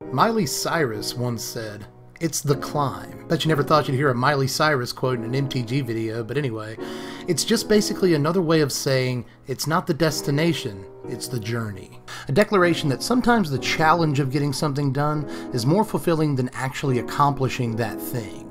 Miley Cyrus once said, "It's the climb." Bet you never thought you'd hear a Miley Cyrus quote in an MTG video, but anyway, it's just basically another way of saying it's not the destination, it's the journey. A declaration that sometimes the challenge of getting something done is more fulfilling than actually accomplishing that thing.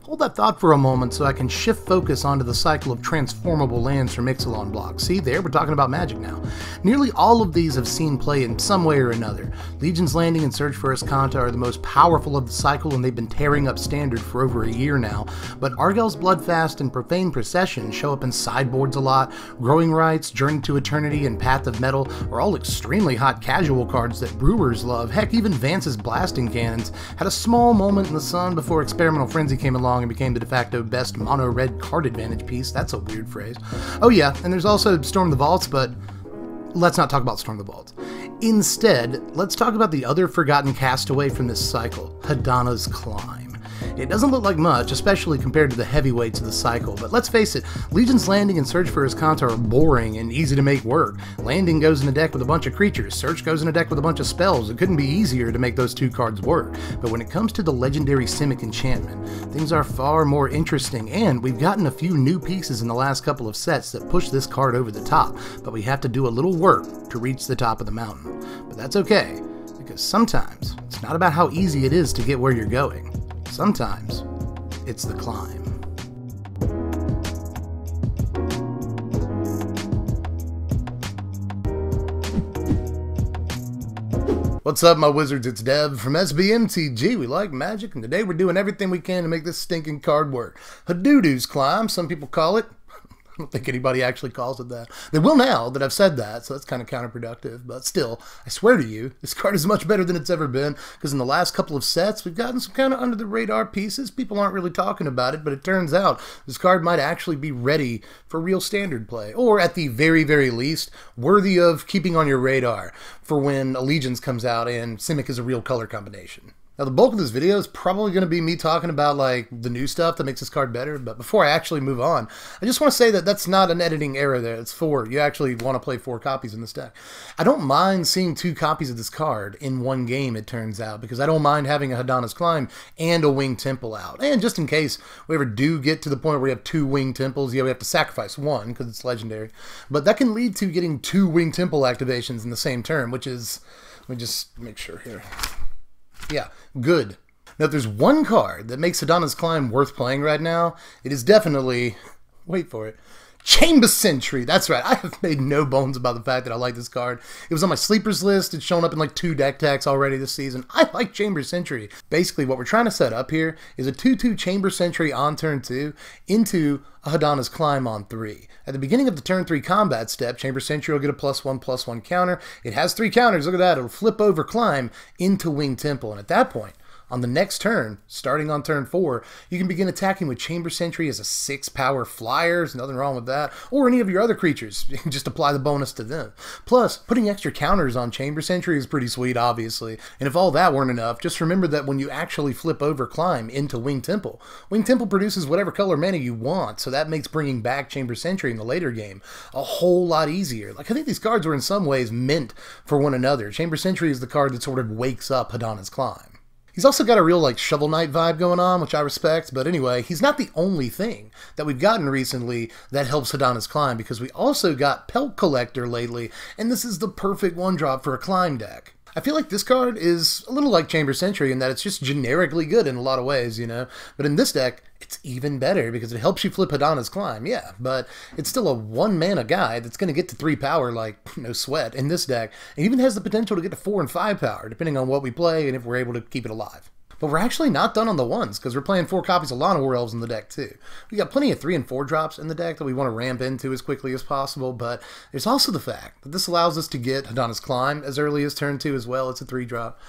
Hold that thought for a moment so I can shift focus onto the cycle of transformable lands from Ixalan blocks. See, there, we're talking about Magic now. Nearly all of these have seen play in some way or another. Legion's Landing and Search for Azcanta are the most powerful of the cycle, and they've been tearing up Standard for over a year now. But Argel's Bloodfast and Profane Procession show up in sideboards a lot. Growing Rights, Journey to Eternity, and Path of Metal are all extremely hot casual cards that brewers love. Heck, even Vance's Blasting Cannons had a small moment in the sun before Experimental Frenzy came along and became the de facto best mono-red card advantage piece. That's a weird phrase. Oh yeah, and there's also Storm the Vaults, but let's not talk about Storm the Vaults. Instead, let's talk about the other forgotten castaway from this cycle, Hadana's Climb. It doesn't look like much, especially compared to the heavyweights of the cycle, but let's face it, Legion's Landing and Search for Azcanta are boring and easy to make work. Landing goes in a deck with a bunch of creatures, Search goes in a deck with a bunch of spells. It couldn't be easier to make those two cards work. But when it comes to the legendary Simic enchantment, things are far more interesting, and we've gotten a few new pieces in the last couple of sets that push this card over the top, but we have to do a little work to reach the top of the mountain. But that's okay, because sometimes it's not about how easy it is to get where you're going. Sometimes it's the climb. What's up, my wizards? It's Dev from Mtg. We like Magic, and today we're doing everything we can to make this stinking card work. Hadoo's Climb, some people call it. I don't think anybody actually calls it that. They will now that I've said that, so that's kind of counterproductive. But still, I swear to you, this card is much better than it's ever been, because in the last couple of sets, we've gotten some kind of under-the-radar pieces. People aren't really talking about it, but it turns out this card might actually be ready for real Standard play, or at the very, very least, worthy of keeping on your radar for when Allegiance comes out and Simic is a real color combination. Now, the bulk of this video is probably going to be me talking about, like, the new stuff that makes this card better, but before I actually move on, I just want to say that that's not an editing error there. It's 4. You actually want to play 4 copies in this deck. I don't mind seeing 2 copies of this card in one game, it turns out, because I don't mind having a Hadana's Climb and a Winged Temple out. And just in case we ever do get to the point where we have 2 Winged Temples, yeah, we have to sacrifice 1, because it's legendary. But that can lead to getting 2 Winged Temple activations in the same turn, which is... Let me just make sure here. Yeah, good. Now, if there's one card that makes Hadana's Climb worth playing right now, it is definitely, wait for it, Chamber Sentry. That's right, I have made no bones about the fact that I like this card. It was on my sleepers list, it's shown up in like 2 deck techs already this season. I like Chamber Sentry. Basically, what we're trying to set up here is a 2/2 Chamber Sentry on turn 2 into a Hadana's Climb on 3. At the beginning of the turn 3 combat step, Chamber Sentry will get a +1/+1 counter. It has 3 counters, look at that, it'll flip over Climb into Winged Temple, and at that point, on the next turn, starting on turn 4, you can begin attacking with Chamber Sentry as a 6-power flyer. There's nothing wrong with that. Or any of your other creatures. You can just apply the bonus to them. Plus, putting extra counters on Chamber Sentry is pretty sweet, obviously. And if all that weren't enough, just remember that when you actually flip over Climb into Winged Temple produces whatever color mana you want, so that makes bringing back Chamber Sentry in the later game a whole lot easier. Like, I think these cards were in some ways meant for one another. Chamber Sentry is the card that sort of wakes up Hadana's Climb. He's also got a real, like, Shovel Knight vibe going on, which I respect, but anyway, he's not the only thing that we've gotten recently that helps Hadana's Climb, because we also got Pelt Collector lately, and this is the perfect one-drop for a Climb deck. I feel like this card is a little like Chamber Sentry in that it's just generically good in a lot of ways, you know? But in this deck, it's even better because it helps you flip Hadana's Climb, yeah, but it's still a 1-mana guy that's going to get to 3 power like no sweat in this deck. It even has the potential to get to 4 and 5 power, depending on what we play and if we're able to keep it alive. But we're actually not done on the ones, because we're playing 4 copies of Lana War Elves in the deck too. We got plenty of 3 and 4 drops in the deck that we want to ramp into as quickly as possible, but there's also the fact that this allows us to get Hadana's Climb as early as turn 2 as well. It's a 3-drop,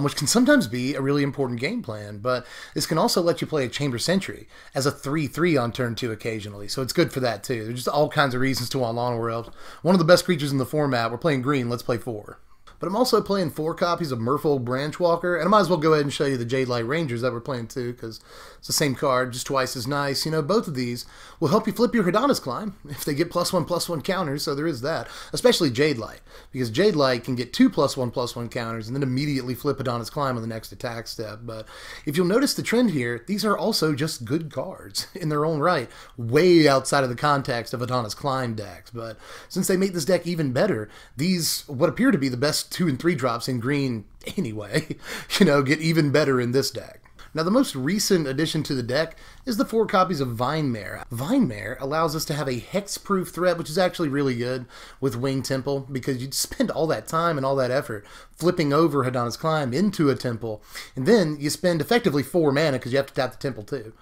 which can sometimes be a really important game plan, but this can also let you play a Chamber Sentry as a 3/3 on turn 2 occasionally, so it's good for that too. There's just all kinds of reasons to want Lana War Elves. One of the best creatures in the format. We're playing green, let's play 4. But I'm also playing 4 copies of Merfolk Branchwalker, and I might as well go ahead and show you the Jade Light Rangers that we're playing too, because it's the same card, just twice as nice. You know, both of these will help you flip your Hadana's Climb if they get +1/+1 counters, so there is that. Especially Jade Light, because Jade Light can get 2 +1/+1 counters and then immediately flip Hadana's Climb on the next attack step. But if you'll notice the trend here, these are also just good cards in their own right, way outside of the context of Hadana's Climb decks. But since they make this deck even better, these, what appear to be the best 2 and 3 drops in green anyway, you know, get even better in this deck. Now, the most recent addition to the deck is the 4 copies of Vinemare. Vinemare allows us to have a hex-proof threat, which is actually really good with Winged Temple, because you'd spend all that time and all that effort flipping over Hadana's Climb into a temple, and then you spend effectively 4 mana, because you have to tap the temple too,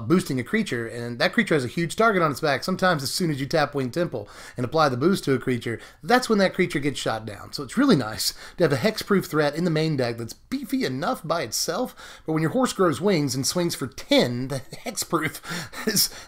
boosting a creature, and that creature has a huge target on its back. Sometimes as soon as you tap Winged Temple and apply the boost to a creature, that's when that creature gets shot down. So it's really nice to have a hex-proof threat in the main deck that's beefy enough by itself, but when your horse grows wings and swings for 10, the hexproof,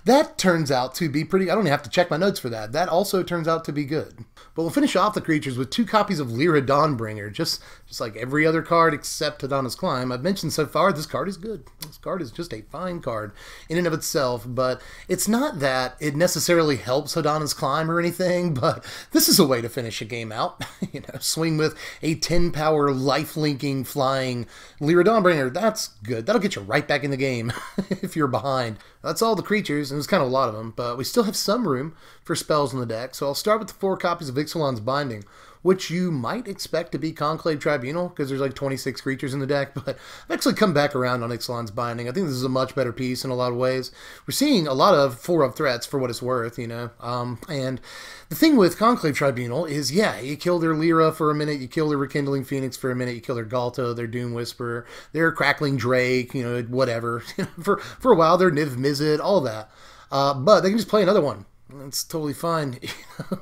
that turns out to be pretty, I don't even have to check my notes for that. That also turns out to be good. But we'll finish off the creatures with 2 copies of Lyra Dawnbringer, just like every other card except Hadana's Climb. I've mentioned so far, this card is good. This card is just a fine card in and of itself, but it's not that it necessarily helps Hadana's Climb or anything, but this is a way to finish a game out. You know, swing with a 10-power, life-linking, flying Lyra Dawnbringer. That's good. That'll get you right back in the game if you're behind. That's all the creatures, and there's kind of a lot of them, but we still have some room for spells in the deck, so I'll start with the 4 copies of Ixalan's Binding, which you might expect to be Conclave Tribunal, because there's like 26 creatures in the deck, but I've actually come back around on Ixalan's Binding. I think this is a much better piece in a lot of ways. We're seeing a lot of 4-up threats for what it's worth, you know, and the thing with Conclave Tribunal is, yeah, you kill their Lyra for a minute, you kill their Rekindling Phoenix for a minute, you kill their Galto, their Doom Whisperer, their Crackling Drake, you know, whatever. For a while, their Niv Mizzet, all that. But they can just play another one. That's totally fine.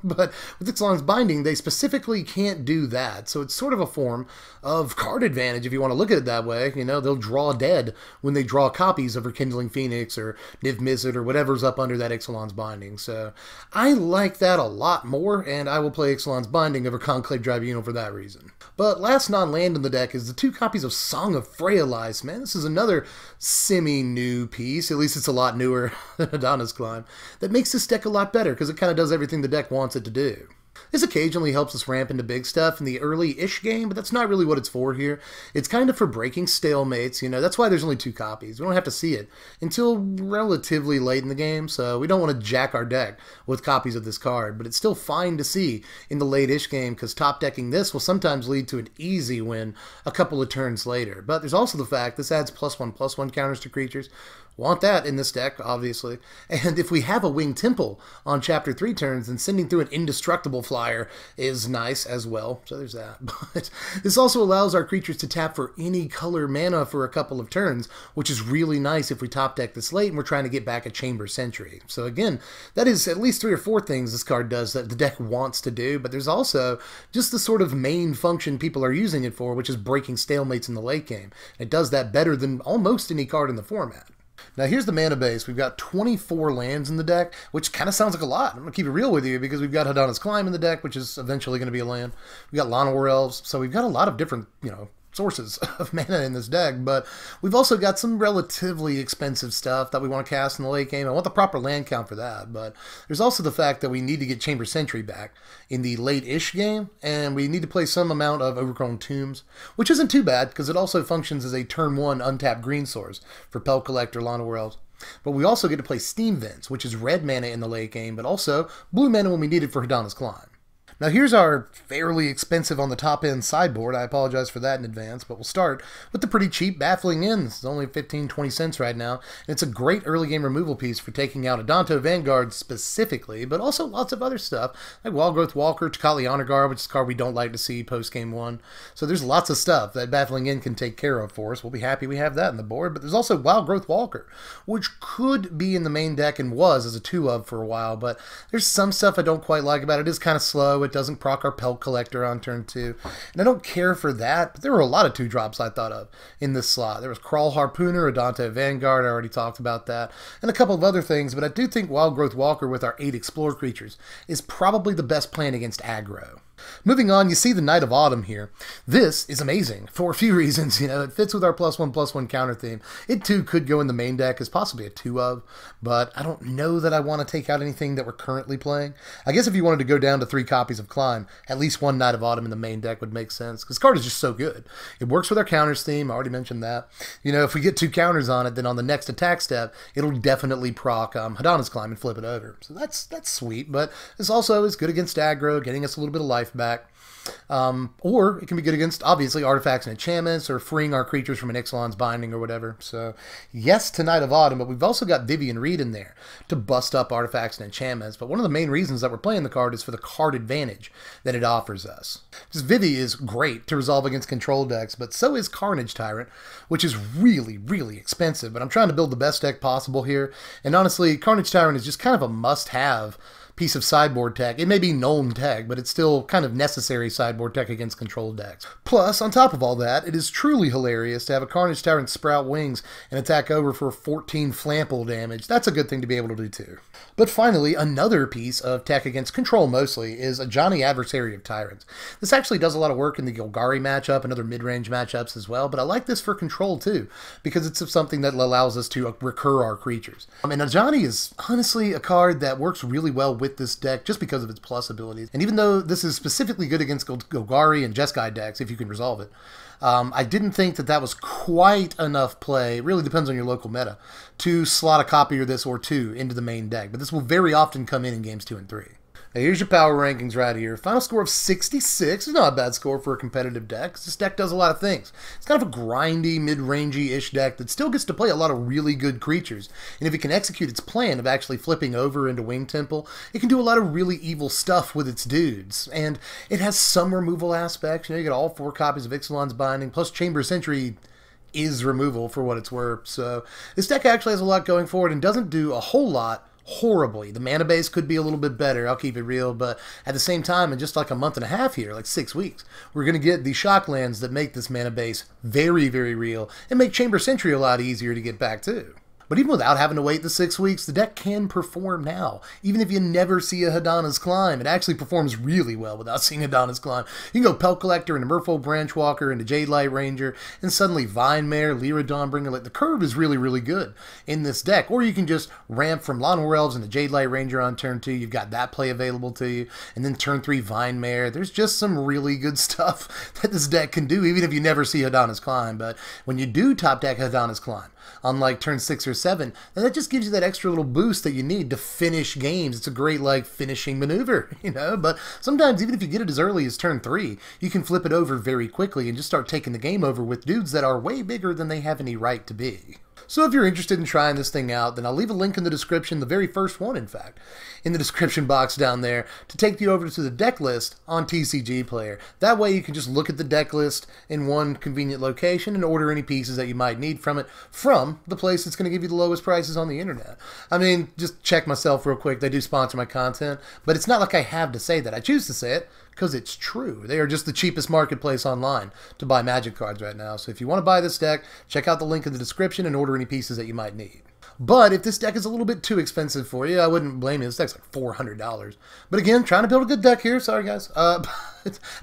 But with Ixalan's Binding, they specifically can't do that. So it's sort of a form of card advantage if you want to look at it that way. You know, they'll draw dead when they draw copies of Rekindling Phoenix or Niv Mizzet or whatever's up under that Ixalan's Binding. So I like that a lot more, and I will play Ixalan's Binding over Conclave Tribunal for that reason. But last non-land in the deck is the 2 copies of Song of Freya-Lice. Man, this is another semi-new piece, at least it's a lot newer than Hadana's Climb, that makes this deck a lot better because it kind of does everything the deck wants it to do. This occasionally helps us ramp into big stuff in the early-ish game, but that's not really what it's for here. It's kind of for breaking stalemates, you know, that's why there's only 2 copies. We don't have to see it until relatively late in the game, so we don't want to jack our deck with copies of this card, but it's still fine to see in the late-ish game, because top-decking this will sometimes lead to an easy win a couple of turns later. But there's also the fact this adds +1/+1 counters to creatures. Want that in this deck, obviously. And if we have a Winged Temple on Chapter 3 turns, then sending through an indestructible flyer is nice as well. So there's that. But this also allows our creatures to tap for any color mana for a couple of turns, which is really nice if we top deck this late and we're trying to get back a Chamber Sentry. So again, that is at least 3 or 4 things this card does that the deck wants to do, but there's also just the sort of main function people are using it for, which is breaking stalemates in the late game. It does that better than almost any card in the format. Now here's the mana base. We've got 24 lands in the deck, which kind of sounds like a lot. I'm going to keep it real with you because we've got Hadana's Climb in the deck, which is eventually going to be a land. We've got Llanowar Elves, so we've got a lot of different, you know, sources of mana in this deck, but we've also got some relatively expensive stuff that we want to cast in the late game. I want the proper land count for that, but there's also the fact that we need to get Chamber Sentry back in the late-ish game, and we need to play some amount of Overgrown Tombs, which isn't too bad, because it also functions as a turn 1 untapped green source for Pelt Collector, Llanowar Elves. But we also get to play Steam Vents, which is red mana in the late game, but also blue mana when we need it for Hadana's Climb. Now here's our fairly expensive on the top end sideboard. I apologize for that in advance, but we'll start with the pretty cheap Baffling End. It's only 15-20 cents right now, and it's a great early game removal piece for taking out Adonto Vanguard specifically, but also lots of other stuff like Wildgrowth Walker, Takali Honor Guard, which is a card we don't like to see post game 1. So there's lots of stuff that Baffling End can take care of for us. We'll be happy we have that on the board, but there's also Wildgrowth Walker, which could be in the main deck and was as a 2-of for a while, but there's some stuff I don't quite like about it. It is kind of slow. It doesn't proc our Pelt Collector on turn 2. And I don't care for that, but there were a lot of 2-drops I thought of in this slot. There was Crawl Harpooner, Adonto Vanguard, I already talked about that, and a couple of other things, but I do think Wildgrowth Walker with our 8 Explore creatures is probably the best plan against aggro. Moving on, you see the Knight of Autumn here. This is amazing for a few reasons. You know, it fits with our +1/+1 counter theme. It too could go in the main deck as possibly a 2 of, but I don't know that I want to take out anything that we're currently playing. I guess if you wanted to go down to 3 copies of Climb, at least 1 Knight of Autumn in the main deck would make sense, because this card is just so good. It works with our counters theme, I already mentioned that. You know, if we get 2 counters on it, then on the next attack step, it'll definitely proc Hadana's Climb and flip it over. So that's sweet, but this also is good against aggro, getting us a little bit of life back. Or it can be good against, obviously, artifacts and enchantments, or freeing our creatures from an Ixalan's Binding or whatever. So, yes to Knight of Autumn, but we've also got Vivian Reed in there to bust up artifacts and enchantments. But one of the main reasons that we're playing the card is for the card advantage that it offers us. Because Vivi is great to resolve against control decks, but so is Carnage Tyrant, which is really, really expensive. But I'm trying to build the best deck possible here. And honestly, Carnage Tyrant is just kind of a must-have piece of sideboard tech. It may be Nuln tech, but it's still kind of necessary sideboard tech against control decks. Plus, on top of all that, it is truly hilarious to have a Carnage Tyrant sprout wings and attack over for 14 flample damage. That's a good thing to be able to do too. But finally, another piece of tech against control mostly is a Johnny Adversary of Tyrants. This actually does a lot of work in the Golgari matchup and other mid-range matchups as well, but I like this for control too, because it's something that allows us to recur our creatures. And a Johnny is honestly a card that works really well with this deck just because of its plus abilities. And even though this is specifically good against Golgari and Jeskai decks, if you can resolve it, I didn't think that was quite enough play, it really depends on your local meta, to slot a copy of this or 2 into the main deck. But this will very often come in games 2 and 3. Now here's your power rankings right here. Final score of 66 is not a bad score for a competitive deck. This deck does a lot of things. It's kind of a grindy, mid-rangey-ish deck that still gets to play a lot of really good creatures. And if it can execute its plan of actually flipping over into Wing Temple, it can do a lot of really evil stuff with its dudes. And it has some removal aspects. You know, you get all 4 copies of Ixalan's Binding, plus Chamber Sentry is removal for what it's worth. So this deck actually has a lot going for it and doesn't do a whole lot horribly. The mana base could be a little bit better, I'll keep it real, but at the same time, in just like a month and a half here, like 6 weeks, we're going to get the shock lands that make this mana base very, very real and make Chamber Sentry a lot easier to get back too. But even without having to wait the 6 weeks, the deck can perform now. Even if you never see a Hadana's Climb, it actually performs really well without seeing Hadana's Climb. You can go Pelt Collector into Merfolk Branchwalker into Jade Light Ranger, and suddenly Vine Mare, Lyra Dawnbringer. Like, the curve is really, really good in this deck. Or you can just ramp from Lawnmower Elves into Jade Light Ranger on turn 2. You've got that play available to you. And then turn 3 Vine Mare. There's just some really good stuff that this deck can do, even if you never see Hadana's Climb. But when you do top deck Hadana's Climb, on like turn 6 or 7, and that just gives you that extra little boost that you need to finish games. It's a great like finishing maneuver, you know, but sometimes even if you get it as early as turn 3, you can flip it over very quickly and just start taking the game over with dudes that are way bigger than they have any right to be. So if you're interested in trying this thing out, then I'll leave a link in the description, the very first one in fact, in the description box down there to take you over to the deck list on TCG Player. That way you can just look at the deck list in one convenient location and order any pieces that you might need from it from the place that's going to give you the lowest prices on the internet. I mean, just check myself real quick. They do sponsor my content, but it's not like I have to say that. I choose to say it because it's true. They are just the cheapest marketplace online to buy Magic cards right now. So if you want to buy this deck, check out the link in the description and order any pieces that you might need. But if this deck is a little bit too expensive for you, I wouldn't blame you. This deck's like $400. But again, trying to build a good deck here. Sorry, guys.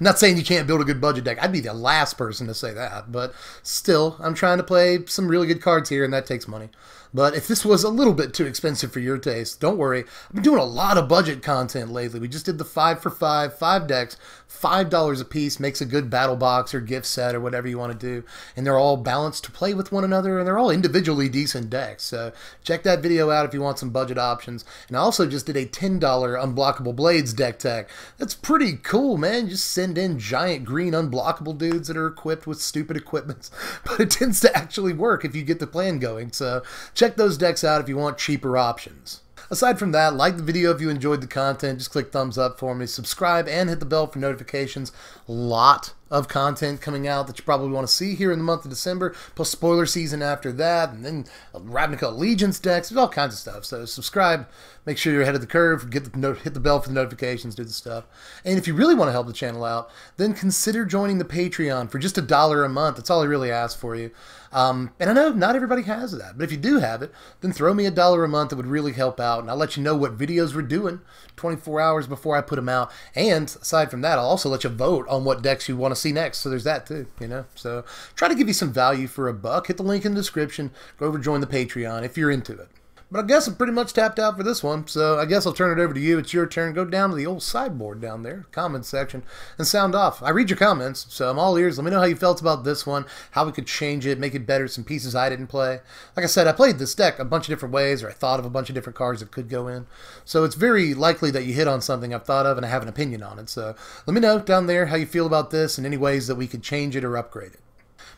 Not saying you can't build a good budget deck. I'd be the last person to say that. But still, I'm trying to play some really good cards here, and that takes money. But if this was a little bit too expensive for your taste, don't worry. I've been doing a lot of budget content lately. We just did the 5 for 5, 5 decks, $5 a piece, makes a good battle box or gift set or whatever you want to do. And they're all balanced to play with one another, and they're all individually decent decks. So check that video out if you want some budget options. And I also just did a $10 Unblockable Blades deck tech. That's pretty cool, man. Just send in giant green unblockable dudes that are equipped with stupid equipments. But it tends to actually work if you get the plan going. So check those decks out if you want cheaper options. Aside from that, like the video if you enjoyed the content. Just click thumbs up for me. Subscribe and hit the bell for notifications. A lot of content coming out that you probably want to see here in the month of December, plus spoiler season after that, and then Ravnica Allegiance decks. There's all kinds of stuff. So subscribe, make sure you're ahead of the curve, hit the bell for the notifications, do the stuff. And if you really want to help the channel out, then consider joining the Patreon for just $1 a month. That's all I really ask for you. And I know not everybody has that, but if you do have it, then throw me $1 a month. It would really help out, and I'll let you know what videos we're doing 24 hours before I put them out. And aside from that, I'll also let you vote on what decks you want to see next. So there's that too, you know. So try to give you some value for $1. Hit the link in the description. Go over, join the Patreon if you're into it. But I guess I'm pretty much tapped out for this one, so I guess I'll turn it over to you. It's your turn. Go down to the old sideboard down there, comments section, and sound off. I read your comments, so I'm all ears. Let me know how you felt about this one, how we could change it, make it better, some pieces I didn't play. Like I said, I played this deck a bunch of different ways, or I thought of a bunch of different cards that could go in. So it's very likely that you hit on something I've thought of and I have an opinion on it. So let me know down there how you feel about this and any ways that we could change it or upgrade it.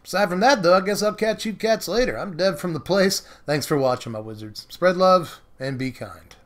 Aside from that, though, I guess I'll catch you cats later. I'm Dev from The Place. Thanks for watching, my wizards. Spread love and be kind.